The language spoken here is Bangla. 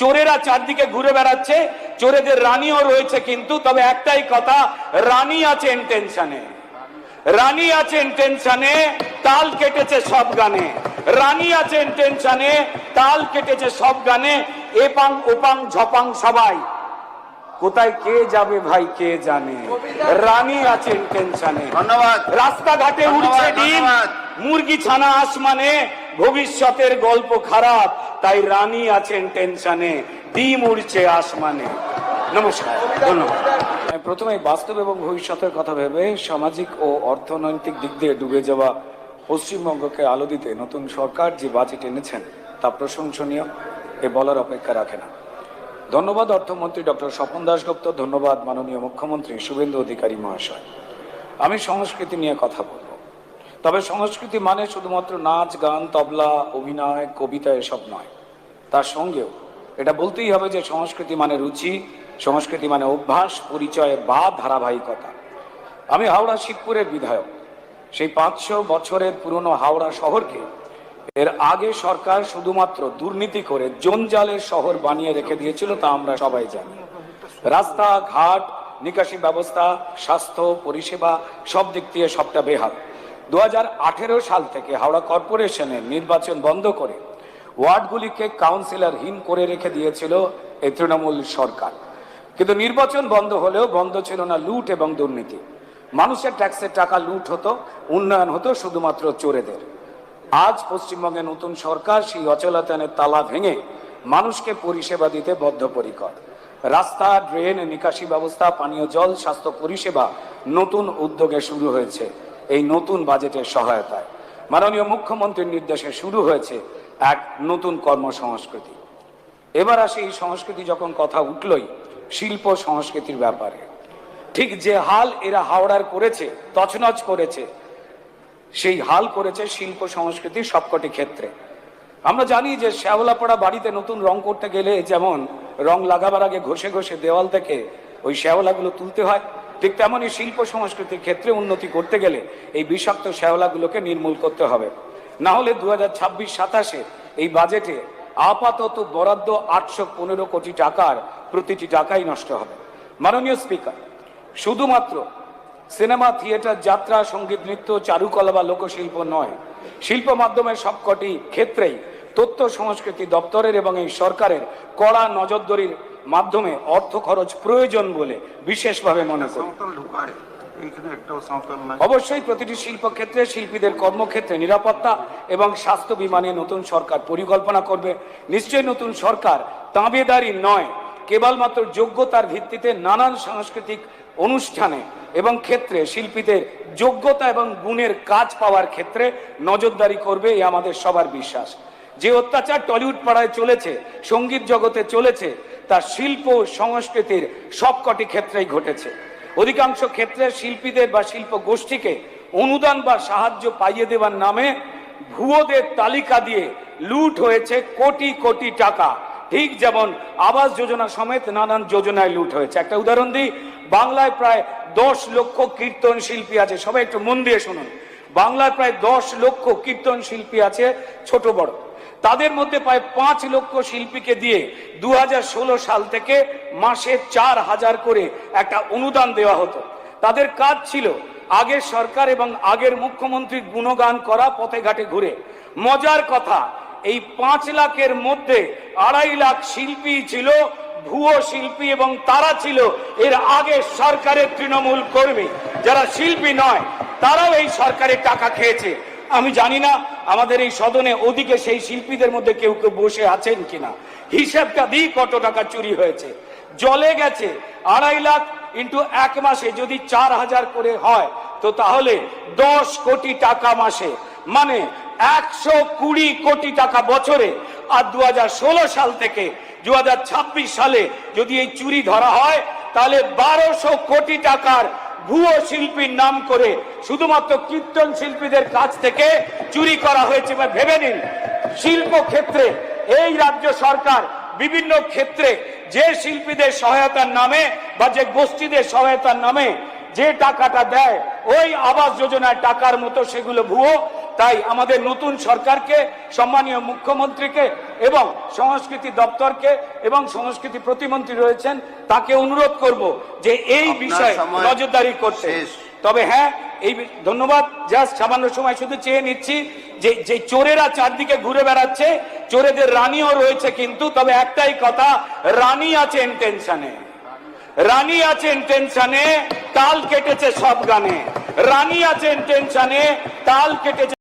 চোরেরা চারদিকে ঘুরে বেড়াচ্ছে, চোরেদের রানীও রয়েছে, কিন্তু তবে একটাই কথা, রানী আছেন টেনশনে, রানী আছেন টেনশনে, তাল কেটেছে সব গানে, রানী আছেন টেনশনে, তাল কেটেছে সব গানে, এপাং ওপাং ঝপাং সবাই, কোথায় কে যাবে ভাই কে জানে, রানী আছেন টেনশনে। ধন্যবাদ। রাস্তাঘাটে উড়ছে ডিম, মুরগি ছানা আসমানে, ভবিষ্যতের গল্প খারাপ, তাই রানী আছেন টেনশনে, ডিম উড়ছে আসমানে। নমস্কার, ধন্যবাদ। প্রথমে বাস্তব এবং ভবিষ্যতের কথা ভেবে সামাজিক ও অর্থনৈতিক দিক দিয়ে ডুবে যাওয়া পশ্চিমবঙ্গকে আলো দিতে নতুন সরকার যে বাজেট এনেছেন তা প্রশংসনীয়, এ বলার অপেক্ষা রাখে না। ধন্যবাদ অর্থমন্ত্রী ডক্টর স্বপন দাশগুপ্ত, ধন্যবাদ মাননীয় মুখ্যমন্ত্রী শুভেন্দু অধিকারী মহাশয়। আমি সংস্কৃতি নিয়ে কথা বলবো, তবে সংস্কৃতি মানে শুধুমাত্র নাচ গান তবলা অভিনয় কবিতা এসব নয়, তার সঙ্গেও এটা বলতেই হবে যে সংস্কৃতি মানে রুচি, সংস্কৃতি মানে অভ্যাস, পরিচয় বা ধারাবাহিকতা। আমি হাওড়া শিবপুরের বিধায়ক। সেই 500 বছরের পুরনো হাওড়া শহরকে এর আগে সরকার শুধুমাত্র দুর্নীতি করে জঞ্জালের শহর বানিয়ে রেখে দিয়েছিল, তা আমরা সবাই জানি। রাস্তা ঘাট, নিকাশি ব্যবস্থা, স্বাস্থ্য পরিষেবা সব দিক দিয়ে সবটা বেহাল। 2018 সাল থেকে হাওড়া কর্পোরেশনের নির্বাচন বন্ধ করে ওয়ার্ডগুলিকে কাউন্সিলরহীন করে রেখে দিয়েছিল এই তৃণমূল সরকার। কিন্তু নির্বাচন বন্ধ হলেও বন্ধ ছিল না লুট এবং দুর্নীতি। মানুষের ট্যাক্সের টাকা লুট হতো, উন্নয়ন হতো শুধুমাত্র চোরেদের। আজ পশ্চিমবঙ্গে নতুন সরকার সেই অচলায়তনের তালা ভেঙে মানুষকে পরিষেবা দিতে বদ্ধপরিকর। রাস্তা, ড্রেন, নিকাশি ব্যবস্থা, পানীয় জল, স্বাস্থ্য পরিষেবা নতুন উদ্যোগে শুরু হয়েছে এই নতুন বাজেটের সহায়তায়। মাননীয় মুখ্যমন্ত্রীর নির্দেশে শুরু হয়েছে এক নতুন কর্মসংস্কৃতি। এবার আসে এই সংস্কৃতি যখন কথা উঠলই শিল্প সংস্কৃতির ব্যাপারে। ঠিক যে হাল এরা হাওড়ার করেছে, তছনছ করেছে, সেই হাল করেছে শিল্প সংস্কৃতির সবকটি ক্ষেত্রে। আমরা জানি যে শ্যাওলাপাড়া বাড়িতে নতুন রং করতে গেলে যেমন রং লাগাবার আগে ঘষে ঘষে দেওয়াল থেকে ওই শ্যাওলাগুলো তুলতে হয়, ঠিক তেমনই শিল্প সংস্কৃতির ক্ষেত্রে উন্নতি করতে গেলে এই বিষাক্ত শ্যাওলাগুলোকে নির্মূল করতে হবে। না হলে 2026-27 এই বাজেটে আপাতত বরাদ্দ 815 কোটি টাকার প্রতিটি টাকাই নষ্ট হবে। মাননীয় স্পিকার, শুধুমাত্র সিনেমা, থিয়েটার, যাত্রা, সঙ্গীত, নৃত্য, চারুকলা বা লোকশিল্প নয়, শিল্প মাধ্যমের সবকটি ক্ষেত্রেই তথ্য সংস্কৃতি দপ্তরের এবং এই সরকারের কড়া নজরদারির মাধ্যমে অর্থ খরচ প্রয়োজন বলে বিশেষভাবে মনে করি। অবশ্যই প্রতিটি শিল্প ক্ষেত্রে শিল্পীদের কর্মক্ষেত্রে নিরাপত্তা এবং স্বাস্থ্য বীমা নিয়ে নতুন সরকার পরিকল্পনা করবে। নিশ্চয়ই নতুন সরকার তাঁবেদারি নয়, কেবলমাত্র যোগ্যতার ভিত্তিতে নানান সাংস্কৃতিক অনুষ্ঠানে এবং ক্ষেত্রে শিল্পীদের যোগ্যতা এবং গুণের কাজ পাওয়ার ক্ষেত্রে নজরদারি করবে, এ আমাদের সবার বিশ্বাস। যে অত্যাচার টলিউড পাড়ায় চলেছে, সঙ্গীত জগতে চলেছে, তা শিল্প সংস্কৃতির সবকটি ক্ষেত্রেই ঘটেছে। অধিকাংশ ক্ষেত্রে শিল্পীদের বা শিল্প গোষ্ঠীকে অনুদান বা সাহায্য পাইয়ে দেওয়ার নামে ভুয়োদের তালিকা দিয়ে লুট হয়েছে কোটি কোটি টাকা। ঠিক যেমন আবাস যোজনা সমেত নানান যোজনায় লুট হয়েছে। একটা উদাহরণ দিই, বাংলায় প্রায় 10 লক্ষ কীর্তন শিল্পী আছে। সবাই একটু মন দিয়ে শুনুন, বাংলায় প্রায় 10 লক্ষ কীর্তন শিল্পী আছে, ছোট বড়। তাদের মধ্যে প্রায় 5 লক্ষ শিল্পীকে দিয়ে 2016 সাল থেকে মাসে 4000 করে একটা অনুদান দেওয়া হতো। তাদের কাজ ছিল আগের সরকার এবং আগের মুখ্যমন্ত্রীর গুণগান করা, পথে ঘাটে ঘুরে। মজার কথা, এই 5 লাখের মধ্যে 2.5 লাখ শিল্পী ছিল ভুয়ো শিল্পী, এবং তারা ছিল এর আগে সরকারের তৃণমূল কর্মী। যারা শিল্পী নয় তারাও এই সরকারের টাকা খেয়েছে। আমি জানি না আমাদের এই সদনে ওদিকে সেই শিল্পীদের মধ্যে কেউ কেউ বসে আছেন কিনা, হিসাবটা দিই কত টাকা চুরি হয়েছে। জলে গেছে 2.5 লাখ ইন্টু 1 মাসে যদি 4000 করে হয়, তো তাহলে 10 কোটি টাকা মাসে, মানে 120 কোটি টাকা বছরে। আর 2016 সাল থেকে 2026 সালে যদি এই চুরি ধরা হয়, তাহলে 1200 কোটি টাকার ভুয়ো শিল্পীর নাম করে শুধুমাত্র কীর্তন শিল্পীদের কাছ থেকে চুরি করা হয়েছে। ভেবে নিন, শিল্প ক্ষেত্রে এই রাজ্য সরকার বিভিন্ন ক্ষেত্রে যে শিল্পীদের সহায়তার নামে বা যে গোষ্ঠীদের সহায়তার নামে যে টাকাটা দেয় ওই আবাস যোজনার টাকার মতো সেগুলো ভুয়ো। তাই আমাদের নতুন সরকারকে, সম্মানীয় মুখ্যমন্ত্রীকে এবং সংস্কৃতি দপ্তরকে এবং সংস্কৃতি প্রতিমন্ত্রী রয়েছেন তাকে অনুরোধ করব যে এই বিষয়ে নজরদারি করতে। তবে হ্যাঁ, এই ধন্যবাদ, জাস্ট সামান্য সময় শুধু চেয়ে নিচ্ছি যে চোরেরা চারদিকে ঘুরে বেড়াচ্ছে, চোরেদের রানীও রয়েছে, কিন্তু তবে একটাই কথা, রানী আছেন টেনশনে, রানী আছেন টেনশনে, তাল কেটেছে সব গানে, রানী আছেন টেনশনে, তাল কেটেছে।